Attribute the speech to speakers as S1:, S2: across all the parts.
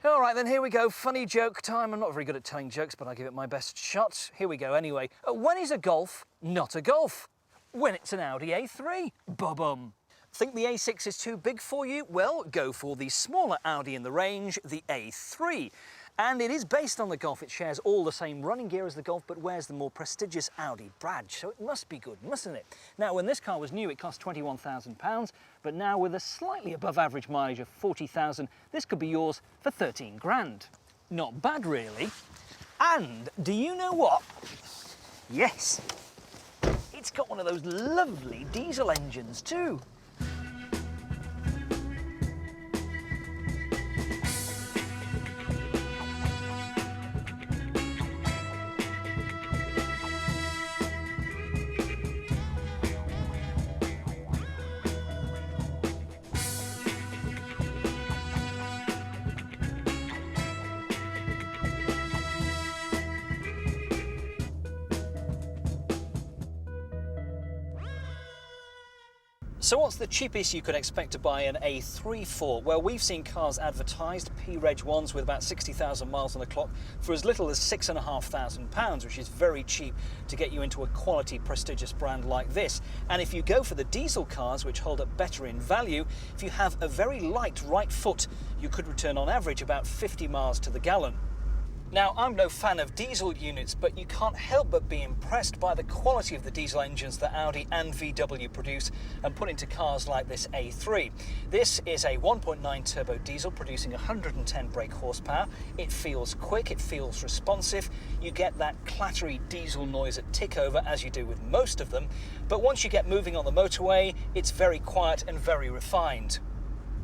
S1: All right, then here we go. Funny joke time. I'm not very good at telling jokes, but I give it my best shot. Here we go anyway. When is a Golf not a Golf? When it's an Audi A3. Ba-bum. Think the A6 is too big for you? Well, go for the smaller Audi in the range, the A3. And it is based on the Golf. It shares all the same running gear as the Golf, but wears the more prestigious Audi badge. So it must be good, mustn't it? Now, when this car was new, it cost £21,000, but now with a slightly above average mileage of 40,000, this could be yours for 13 grand. Not bad, really. And do you know what? Yes, it's got one of those lovely diesel engines too. So what's the cheapest you could expect to buy an A3 for? Well, we've seen cars advertised, P-Reg ones with about 60,000 miles on the clock, for as little as £6,500, which is very cheap to get you into a quality, prestigious brand like this. And if you go for the diesel cars, which hold up better in value, if you have a very light right foot, you could return on average about 50 miles to the gallon. Now, I'm no fan of diesel units, but you can't help but be impressed by the quality of the diesel engines that Audi and VW produce and put into cars like this A3. This is a 1.9 turbo diesel producing 110 brake horsepower. It feels quick, it feels responsive. You get that clattery diesel noise at tickover, as you do with most of them. But once you get moving on the motorway, it's very quiet and very refined.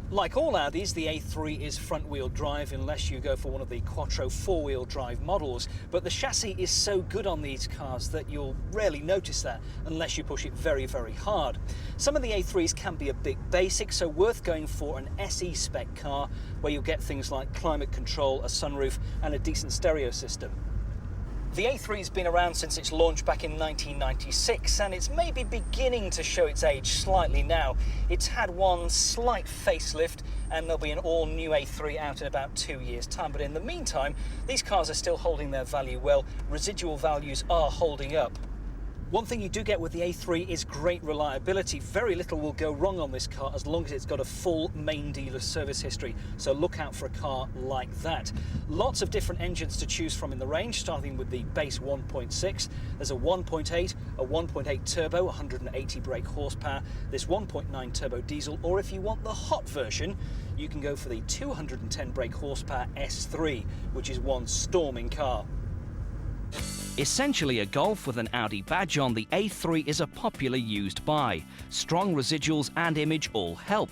S1: Like all Audis, the A3 is front-wheel drive unless you go for one of the Quattro four-wheel drive models, but the chassis is so good on these cars that you'll rarely notice that unless you push it very, very hard. Some of the A3s can be a bit basic, so worth going for an SE spec car where you'll get things like climate control, a sunroof and a decent stereo system. The A3's been around since its launch back in 1996, and it's maybe beginning to show its age slightly now. It's had one slight facelift, and there'll be an all-new A3 out in about 2 years' time. But in the meantime, these cars are still holding their value well. Residual values are holding up. One thing you do get with the A3 is great reliability. Very little will go wrong on this car as long as it's got a full main dealer service history. So look out for a car like that. Lots of different engines to choose from in the range, starting with the base 1.6. There's a 1.8, a 1.8 turbo, 180 brake horsepower, this 1.9 turbo diesel, or if you want the hot version, you can go for the 210 brake horsepower S3, which is one storming car.
S2: Essentially a Golf with an Audi badge on, the A3 is a popular used buy. Strong residuals and image all help.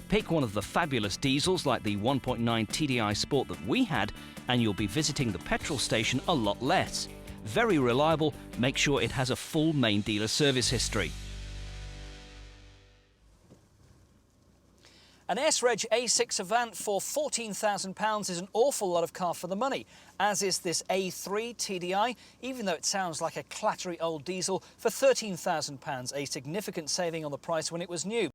S2: Pick one of the fabulous diesels like the 1.9 TDI Sport that we had, and you'll be visiting the petrol station a lot less. Very reliable, make sure it has a full main dealer service history.
S1: An S-Reg A6 Avant for £14,000 is an awful lot of car for the money, as is this A3 TDI, even though it sounds like a clattery old diesel, for £13,000, a significant saving on the price when it was new.